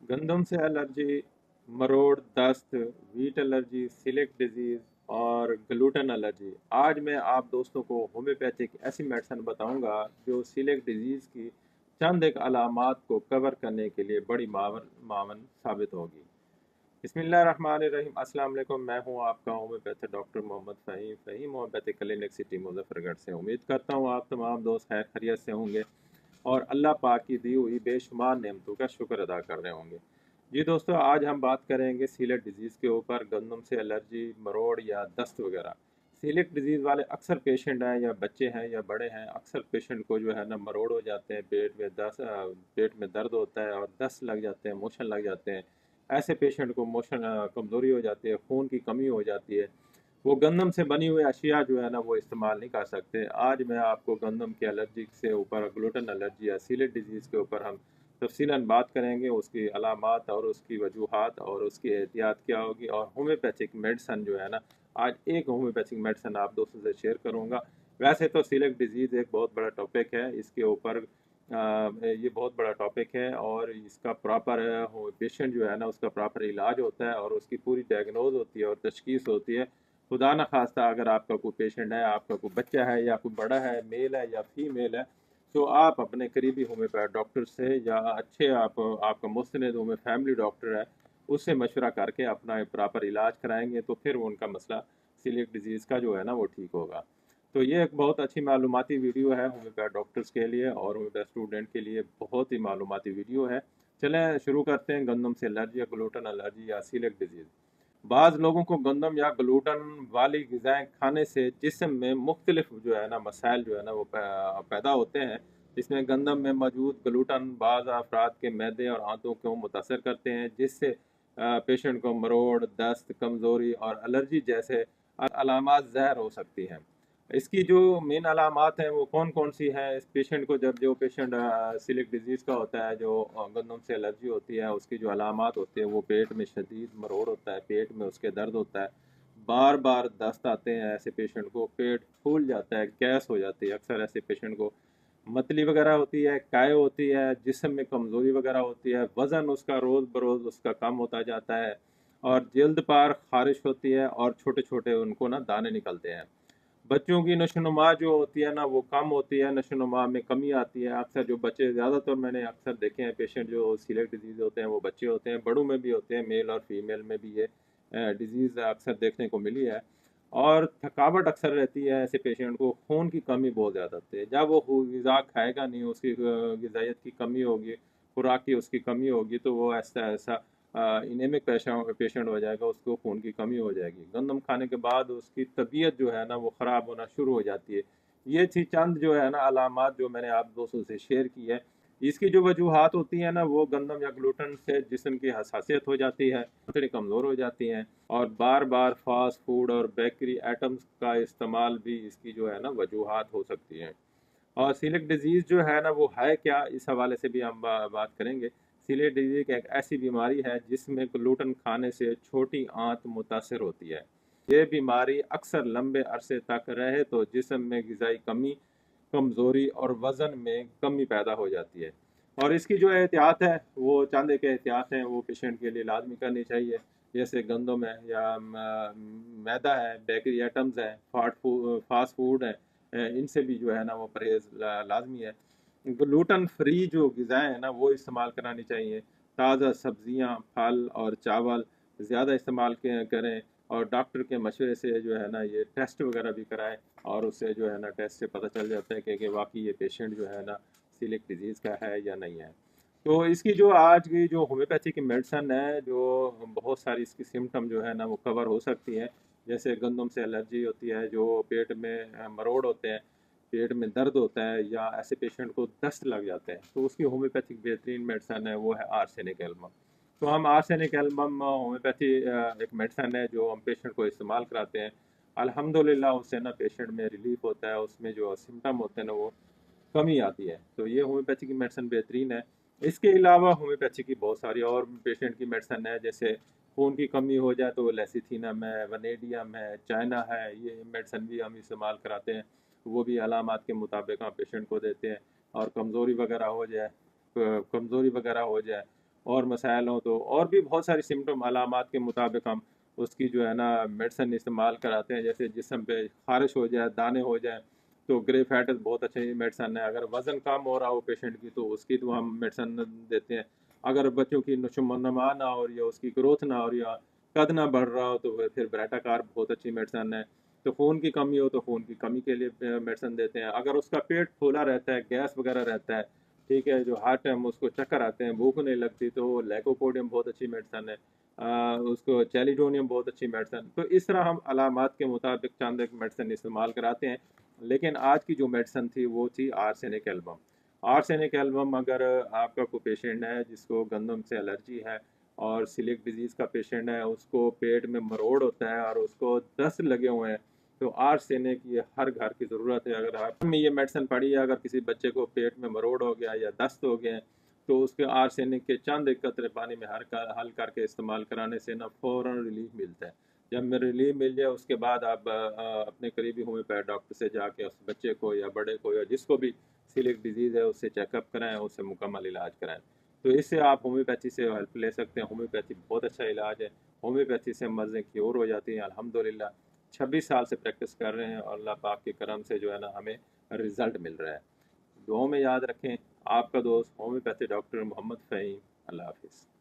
गंदम से एलर्जी, मरोड़, दस्त, वीट एलर्जी, सिलिक डिजीज़ और ग्लूटेन एलर्जी। आज मैं आप दोस्तों को होम्योपैथिक ऐसी मेडिसिन बताऊंगा जो सिलिक डिजीज़ की चंद एक अलामात को कवर करने के लिए बड़ी मावन मावन साबित होगी। बिस्मिल्लाहिर्रहमानिर्रहीम। अस्सलाम वालेकुम। मैं हूं आपका homeopathic doctor Mohammad Fahim Fahim homeopathic clinic city Muzaffargarh से। उम्मीद करता हूं आप तमाम दोस्त खैर खैरियत से होंगे और अल्लाह पाक की दी हुई बेशुमार नेमतों का शुक्र अदा कर रहे होंगे। जी दोस्तों, आज हम बात करेंगे सीलिक डिजीज़ के ऊपर, गंदम से एलर्जी, मरोड़ या दस्त वगैरह। सीलिक डिजीज़ वाले अक्सर पेशेंट हैं, या बच्चे हैं या बड़े हैं, अक्सर पेशेंट को जो है ना मरोड़ हो जाते हैं, पेट में दर्द होता है और दस्त लग जाते हैं, मोशन लग जाते हैं। ऐसे पेशेंट को मोशन कमज़ोरी हो जाती है, खून की कमी हो जाती है। वो गंदम से बनी हुई अशिया जो है ना वो इस्तेमाल नहीं कर सकते। आज मैं आपको गंदम की एलर्जी से ऊपर, ग्लूटेन एलर्जी या सीलिक डिजीज़ के ऊपर हम तफसीलन बात करेंगे, उसकी अलामात और उसकी वजूहात और उसकी एहतियात क्या होगी, और होम्योपैथिक मेडिसन जो है ना, आज एक होम्योपैथिक मेडिसन आप दोस्तों से शेयर करूँगा। वैसे तो सीलिक डिजीज़ एक बहुत बड़ा टॉपिक है, इसके ऊपर ये बहुत बड़ा टॉपिक है और इसका प्रॉपर पेशेंट जो है ना उसका प्रॉपर इलाज होता है और उसकी पूरी डायग्नोज होती है और तशखीस होती है। खुदा न खास्ता अगर आपका कोई पेशेंट है, आपका कोई बच्चा है या कोई बड़ा है, मेल है या फीमेल है, तो आप अपने करीबी होम्योपैथ डॉक्टर से या अच्छे आपका मुस्तनद होम्यो फैमिली डॉक्टर है, उससे मशवरा करके अपना प्रॉपर इलाज कराएंगे तो फिर उनका मसला सीलिक डिजीज़ का जो है ना वो ठीक होगा। तो ये एक बहुत अच्छी मालूमाती वीडियो है होम्योपैथ डॉक्टर्स के लिए और होम्योपैथ स्टूडेंट के लिए बहुत ही मालूमाती वीडियो है। चलें शुरू करते हैं। गंदम से एलर्जी या ग्लूटेन एलर्जी या सीलिक डिजीज़। बाज़ लोगों को गंदम या ग्लूटेन वाली ग़िज़ाएँ खाने से जिस्म में मुख्तलिफ जो है ना मसाइल जो है ना वो पैदा होते हैं। इसमें गंदम में मौजूद ग्लूटेन बाज़ अफराद के मैदे और आंतों को मुतासर करते हैं, जिससे पेशेंट को मरोड़, दस्त, कमज़ोरी और एलर्जी जैसे अलामात ज़ाहिर हो सकती हैं। इसकी जो मेन अलामात हैं वो कौन कौन सी हैं, इस पेशेंट को जब जो पेशेंट सिलिक डिजीज़ का होता है, जो गंदम से एलर्जी होती है, उसकी जो अलामात होती है वो पेट में शदीद मरोड़ होता है, पेट में उसके दर्द होता है, बार बार दस्त आते हैं, ऐसे पेशेंट को पेट फूल जाता है, गैस हो जाती है, अक्सर ऐसे पेशेंट को मतली वगैरह होती है, काय होती है, जिस्म में कमज़ोरी वगैरह होती है, वज़न उसका रोज़ बरोज़ उसका कम होता जाता है और जल्द पार खारिश होती है और छोटे छोटे उनको ना दाने निकलते हैं। बच्चों की नशोनुमा जो होती है ना वो कम होती है, नशोनुमा में कमी आती है। अक्सर जो बच्चे, ज़्यादातर मैंने अक्सर देखे हैं पेशेंट जो सीलिक डिजीज़ होते हैं वो बच्चे होते हैं, बड़ों में भी होते हैं, मेल और फीमेल में भी ये डिजीज़ अक्सर देखने को मिली है। और थकावट अक्सर रहती है, ऐसे पेशेंट को खून की कमी बहुत ज़्यादा होती है। जब वो ग़िज़ा खाएगा नहीं, उसकी ग़िज़ाइयत की कमी होगी, खुराक की उसकी कमी होगी, तो वो ऐसा ऐसा एनीमिक पेशेंट हो जाएगा, उसको खून की कमी हो जाएगी। गंदम खाने के बाद उसकी तबीयत जो है ना वो ख़राब होना शुरू हो जाती है। ये थी चंद जो है ना अलामात जो मैंने आप दोस्तों से शेयर की है। इसकी जो वजूहात होती हैं ना वो गंदम या ग्लूटेन से जिस्म की हसासियत हो जाती है, आंतड़ें कमज़ोर हो जाती हैं और बार बार फास्ट फूड और बेकरी आइटम्स का इस्तेमाल भी इसकी जो है ना वजूहात हो सकती हैं। और सीलिक डिजीज़ जो है ना वो है क्या, इस हवाले से भी हम बात करेंगे। सीलिक डिजीज़ एक ऐसी बीमारी है जिसमें ग्लूटेन खाने से छोटी आंत मुतासर होती है। ये बीमारी अक्सर लंबे अरसे तक रहे तो जिस्म में ग़िज़ाई कमी, कमज़ोरी और वज़न में कमी पैदा हो जाती है। और इसकी जो एहतियात है वो चंद एक एहतियात हैं वो पेशेंट के लिए लाजमी करनी चाहिए। जैसे गंदम है या मैदा है, बेकरी आइटम्स हैं, फास्ट फूड है, इनसे भी जो है ना वो परहेज़ लाजमी है। ग्लूटेन फ्री जो ग़िज़ाएँ हैं ना वो इस्तेमाल करानी चाहिए। ताज़ा सब्ज़ियाँ, फल और चावल ज़्यादा इस्तेमाल करें और डॉक्टर के मशवरे से जो है ना ये टेस्ट वगैरह भी कराएँ और उससे जो है ना टेस्ट से पता चल जाता है कि वाक़ई ये पेशेंट जो है ना सीलिक डिजीज़ का है या नहीं है। तो इसकी जो आज की जो होम्योपैथी की मेडिसिन है, जो बहुत सारी इसकी सिम्पटम जो है ना वो कवर हो सकती हैं। जैसे गंदम से एलर्जी होती है, जो पेट में मरोड़ होते हैं, पेट में दर्द होता है या ऐसे पेशेंट को दस्त लग जाते हैं, तो उसकी होम्योपैथिक बेहतरीन मेडिसिन है वो है आर्सेनिक एल्बम। तो हम आर्सेनिक एल्बम होम्योपैथी एक मेडिसिन है जो हम पेशेंट को इस्तेमाल कराते हैं। अल्हम्दुलिल्लाह उससे ना पेशेंट में रिलीफ होता है, उसमें जो सिम्पटम होते हैं ना वो कमी आती है। तो ये होम्योपैथी की मेडिसिन बेहतरीन है। इसके अलावा होम्योपैथी की बहुत सारी और पेशेंट की मेडिसिन है, जैसे खून की कमी हो जाए तो लेसिथिनम है, वनेडियम है, चाइना है, ये मेडिसिन भी हम इस्तेमाल कराते हैं। वो भी अलामात के मुताबिक हम पेशेंट को देते हैं। और कमज़ोरी वगैरह हो जाए اور مسائل ہوں تو اور بھی بہت ساری سمٹم علامات کے مطابق ہم اس کی جو ہے نا میڈیسن استعمال کراتے ہیں. جیسے جسم پہ خارش ہو جائے، دانے ہو جائیں تو گرے فیٹس بہت اچھی میڈیسن ہے. اگر وزن کم ہو رہا ہو پیشنٹ کی تو اس کی تو ہم میڈیسن دیتے ہیں. اگر بچوں کی نشو و نما نہ ہو رہی ہے، اس کی گروتھ نہ ہو رہی ہے، قد نہ بڑھ رہا ہو تو پھر بریٹا کار بہت اچھی میڈیسن ہے. تو خون کی کمی ہو تو خون کی کمی کے لیے میڈیسن دیتے ہیں. اگر اس کا پیٹ پھولا رہتا ہے، گیس وغیرہ رہتا ہے، ٹھیک ہے، جو ہر ٹائم اس کو چکر آتے ہیں، بھوک نہیں لگتی، تو لیکوپوڈیم بہت اچھی میڈیسن ہے. اس کو چیلیڈونیم بہت اچھی میڈیسن. تو اس طرح ہم علامات کے مطابق چند ایک میڈیسن استعمال کراتے ہیں. لیکن آج کی جو میڈیسن تھی وہ تھی آرسینک ایلبم. آرسینک ایلبم اگر آپ کا کوئی پیشنٹ ہے جس کو گندم سے الرجی ہے اور سلیک ڈیزیز کا پیشنٹ ہے، اس کو پیٹ میں مروڑ ہوتا ہے اور اس کو دست لگے ہوئے ہیں، تو آرسینک یہ ہر گھر کی ضرورت ہے. اگر آپ میں یہ میڈیسن پڑی ہے، اگر کسی بچے کو پیٹ میں مروڑ ہو گیا یا دست ہو گیا تو اس کے آرسینک کے چند ایک قطرے پانی میں حل کر کے استعمال کرانے سے نا فوراً ریلیف ملتا ہے. جب میں ریلیف مل جائے اس کے بعد آپ اپنے قریبی ہومیوپیتھ ڈاکٹر سے جا کے اس بچے کو یا بڑے کو یا جس کو بھی سیلیک ڈیزیز ہے اس سے چیک اپ کرائیں، اس سے مکمل علاج کرائیں. تو اس سے آپ ہومیوپیتھی سے ہیلپ لے سکتے ہیں. ہومیوپیتھی بہت اچھا علاج ہے. ہومیوپیتھی سے مرضیں کیور ہو جاتی ہیں الحمدللہ. 26 سال سے پریکٹس کر رہے ہیں اور اللہ پاک کے کرم سے جو ہے نا ہمیں رزلٹ مل رہا ہے. دعاؤں میں یاد رکھیں. آپ کا دوست ہومیوپیتھی ڈاکٹر محمد فہیم. اللہ حافظ.